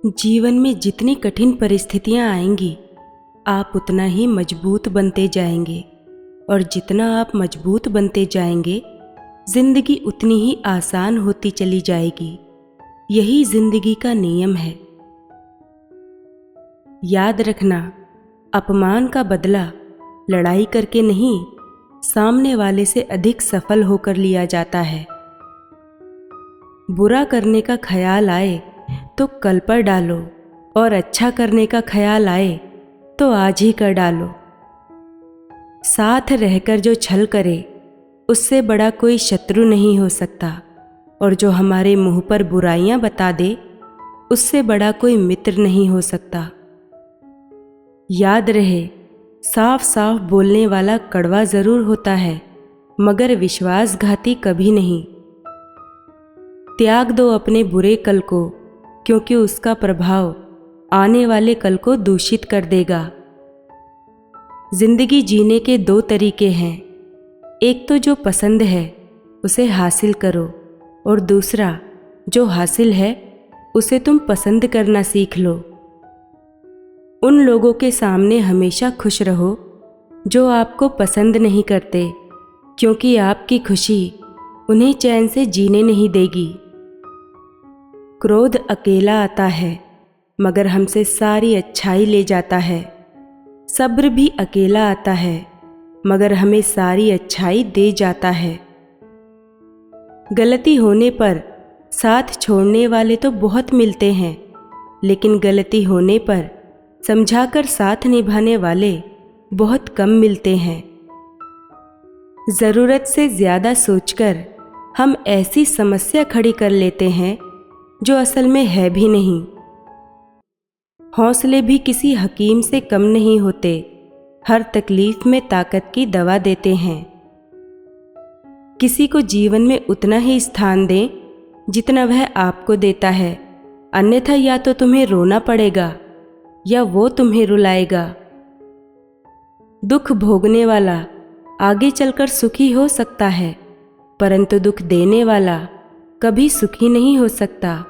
जीवन में जितनी कठिन परिस्थितियां आएंगी, आप उतना ही मजबूत बनते जाएंगे और जितना आप मजबूत बनते जाएंगे, जिंदगी उतनी ही आसान होती चली जाएगी। यही जिंदगी का नियम है। याद रखना, अपमान का बदला लड़ाई करके नहीं, सामने वाले से अधिक सफल होकर लिया जाता है। बुरा करने का ख्याल आए तो कल पर डालो और अच्छा करने का ख्याल आए तो आज ही कर डालो। साथ रहकर जो छल करे, उससे बड़ा कोई शत्रु नहीं हो सकता, और जो हमारे मुंह पर बुराइयां बता दे, उससे बड़ा कोई मित्र नहीं हो सकता। याद रहे, साफ साफ बोलने वाला कड़वा जरूर होता है, मगर विश्वासघाती कभी नहीं। त्याग दो अपने बुरे कल को, क्योंकि उसका प्रभाव आने वाले कल को दूषित कर देगा। जिंदगी जीने के दो तरीके हैं। एक तो जो पसंद है उसे हासिल करो, और दूसरा जो हासिल है उसे तुम पसंद करना सीख लो। उन लोगों के सामने हमेशा खुश रहो जो आपको पसंद नहीं करते, क्योंकि आपकी खुशी उन्हें चैन से जीने नहीं देगी। क्रोध अकेला आता है, मगर हमसे सारी अच्छाई ले जाता है। सब्र भी अकेला आता है, मगर हमें सारी अच्छाई दे जाता है। गलती होने पर साथ छोड़ने वाले तो बहुत मिलते हैं, लेकिन गलती होने पर समझाकर साथ निभाने वाले बहुत कम मिलते हैं। ज़रूरत से ज़्यादा सोचकर हम ऐसी समस्या खड़ी कर लेते हैं जो असल में है भी नहीं। हौसले भी किसी हकीम से कम नहीं होते, हर तकलीफ में ताकत की दवा देते हैं। किसी को जीवन में उतना ही स्थान दें जितना वह आपको देता है, अन्यथा या तो तुम्हें रोना पड़ेगा या वो तुम्हें रुलाएगा। दुख भोगने वाला आगे चलकर सुखी हो सकता है, परंतु दुख देने वाला कभी सुखी नहीं हो सकता।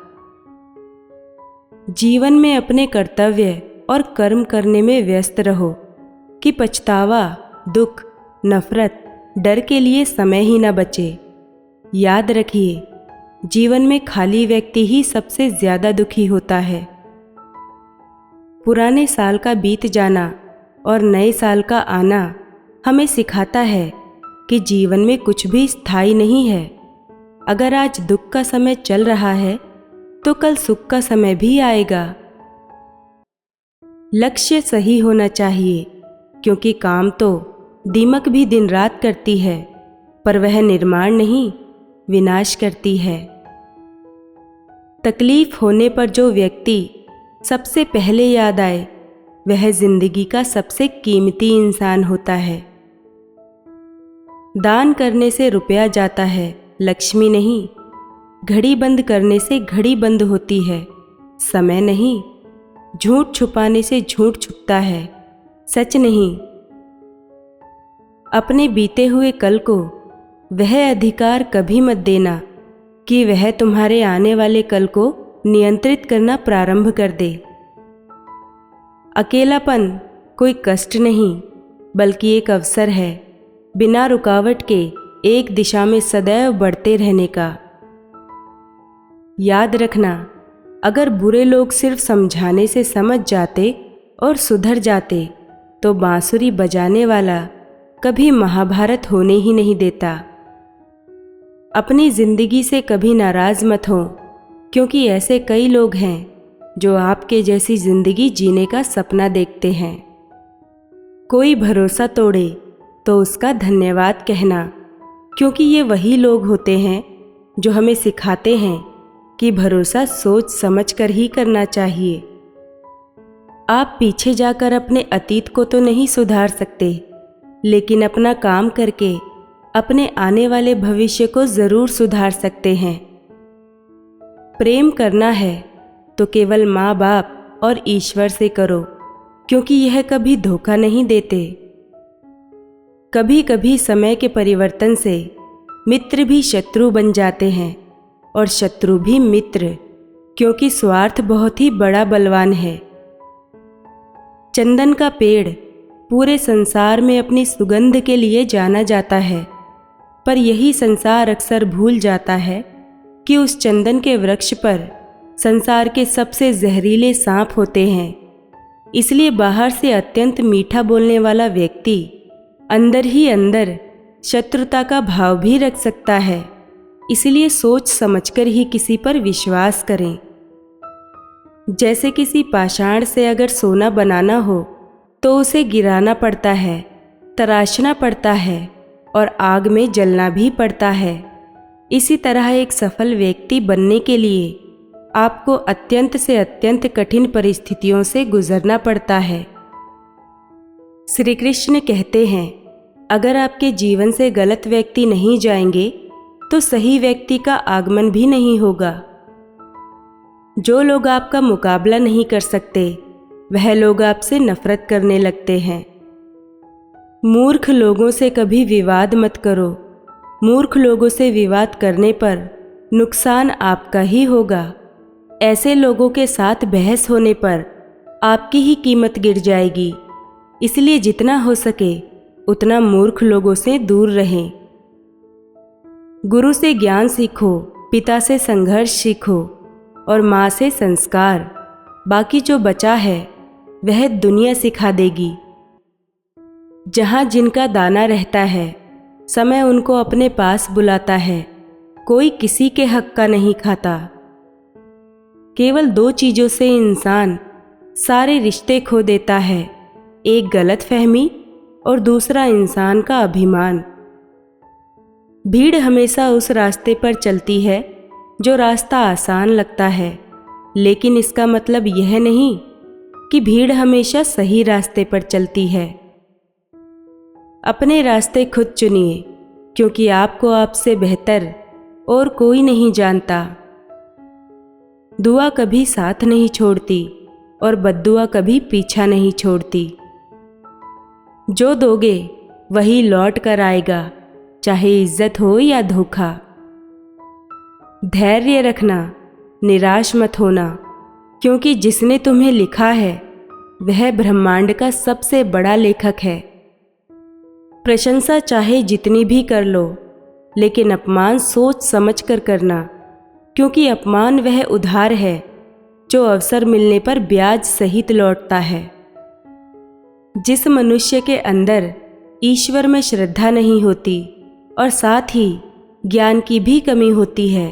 जीवन में अपने कर्तव्य और कर्म करने में व्यस्त रहो कि पछतावा, दुख, नफरत, डर के लिए समय ही न बचे। याद रखिए, जीवन में खाली व्यक्ति ही सबसे ज्यादा दुखी होता है। पुराने साल का बीत जाना और नए साल का आना हमें सिखाता है कि जीवन में कुछ भी स्थायी नहीं है। अगर आज दुख का समय चल रहा है तो कल सुख का समय भी आएगा। लक्ष्य सही होना चाहिए, क्योंकि काम तो दीमक भी दिन रात करती है, पर वह निर्माण नहीं, विनाश करती है। तकलीफ होने पर जो व्यक्ति सबसे पहले याद आए, वह जिंदगी का सबसे कीमती इंसान होता है। दान करने से रुपया जाता है, लक्ष्मी नहीं। घड़ी बंद करने से घड़ी बंद होती है, समय नहीं। झूठ छुपाने से झूठ छुपता है, सच नहीं। अपने बीते हुए कल को वह अधिकार कभी मत देना कि वह तुम्हारे आने वाले कल को नियंत्रित करना प्रारंभ कर दे। अकेलापन कोई कष्ट नहीं, बल्कि एक अवसर है, बिना रुकावट के एक दिशा में सदैव बढ़ते रहने का। याद रखना, अगर बुरे लोग सिर्फ समझाने से समझ जाते और सुधर जाते, तो बांसुरी बजाने वाला कभी महाभारत होने ही नहीं देता। अपनी जिंदगी से कभी नाराज मत हो, क्योंकि ऐसे कई लोग हैं जो आपके जैसी जिंदगी जीने का सपना देखते हैं। कोई भरोसा तोड़े तो उसका धन्यवाद कहना, क्योंकि ये वही लोग होते हैं जो हमें सिखाते हैं कि भरोसा सोच समझ कर ही करना चाहिए। आप पीछे जाकर अपने अतीत को तो नहीं सुधार सकते, लेकिन अपना काम करके अपने आने वाले भविष्य को जरूर सुधार सकते हैं। प्रेम करना है तो केवल माँ बाप और ईश्वर से करो, क्योंकि यह कभी धोखा नहीं देते। कभी कभी समय के परिवर्तन से मित्र भी शत्रु बन जाते हैं और शत्रु भी मित्र। क्योंकि स्वार्थ बहुत ही बड़ा बलवान है। चंदन का पेड़ पूरे संसार में अपनी सुगंध के लिए जाना जाता है, पर यही संसार अक्सर भूल जाता है कि उस चंदन के वृक्ष पर संसार के सबसे जहरीले सांप होते हैं। इसलिए बाहर से अत्यंत मीठा बोलने वाला व्यक्ति अंदर ही अंदर शत्रुता का भाव भी रख सकता है। इसलिए सोच समझकर ही किसी पर विश्वास करें। जैसे किसी पाषाण से अगर सोना बनाना हो तो उसे गिराना पड़ता है, तराशना पड़ता है और आग में जलना भी पड़ता है। इसी तरह एक सफल व्यक्ति बनने के लिए आपको अत्यंत से अत्यंत कठिन परिस्थितियों से गुजरना पड़ता है। श्री कृष्ण कहते हैं, अगर आपके जीवन से गलत व्यक्ति नहीं जाएंगे तो सही व्यक्ति का आगमन भी नहीं होगा। जो लोग आपका मुकाबला नहीं कर सकते वह लोग आपसे नफरत करने लगते हैं। मूर्ख लोगों से कभी विवाद मत करो। मूर्ख लोगों से विवाद करने पर नुकसान आपका ही होगा। ऐसे लोगों के साथ बहस होने पर आपकी ही कीमत गिर जाएगी। इसलिए जितना हो सके उतना मूर्ख लोगों से दूर रहें। गुरु से ज्ञान सीखो, पिता से संघर्ष सीखो और माँ से संस्कार। बाकी जो बचा है वह दुनिया सिखा देगी। जहाँ जिनका दाना रहता है समय उनको अपने पास बुलाता है। कोई किसी के हक का नहीं खाता। केवल दो चीज़ों से इंसान सारे रिश्ते खो देता है, एक गलतफहमी और दूसरा इंसान का अभिमान। भीड़ हमेशा उस रास्ते पर चलती है जो रास्ता आसान लगता है, लेकिन इसका मतलब यह नहीं कि भीड़ हमेशा सही रास्ते पर चलती है। अपने रास्ते खुद चुनिए, क्योंकि आपको आपसे बेहतर और कोई नहीं जानता। दुआ कभी साथ नहीं छोड़ती और बद्दुआ कभी पीछा नहीं छोड़ती। जो दोगे वही लौट कर आएगा, चाहे इज्जत हो या धोखा। धैर्य रखना, निराश मत होना, क्योंकि जिसने तुम्हें लिखा है वह ब्रह्मांड का सबसे बड़ा लेखक है। प्रशंसा चाहे जितनी भी कर लो, लेकिन अपमान सोच समझ कर करना, क्योंकि अपमान वह उधार है जो अवसर मिलने पर ब्याज सहित लौटता है। जिस मनुष्य के अंदर ईश्वर में श्रद्धा नहीं होती और साथ ही ज्ञान की भी कमी होती है,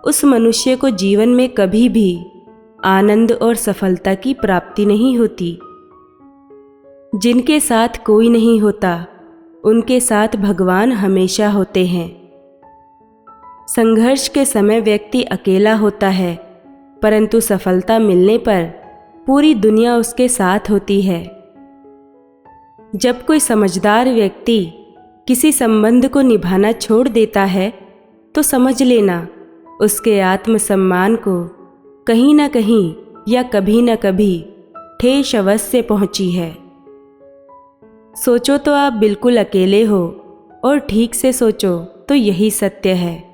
उस मनुष्य को जीवन में कभी भी आनंद और सफलता की प्राप्ति नहीं होती। जिनके साथ कोई नहीं होता उनके साथ भगवान हमेशा होते हैं। संघर्ष के समय व्यक्ति अकेला होता है, परंतु सफलता मिलने पर पूरी दुनिया उसके साथ होती है। जब कोई समझदार व्यक्ति किसी संबंध को निभाना छोड़ देता है तो समझ लेना उसके आत्मसम्मान को कहीं ना कहीं या कभी ना कभी ठेस अवश्य पहुंची है। सोचो तो आप बिल्कुल अकेले हो और ठीक से सोचो तो यही सत्य है।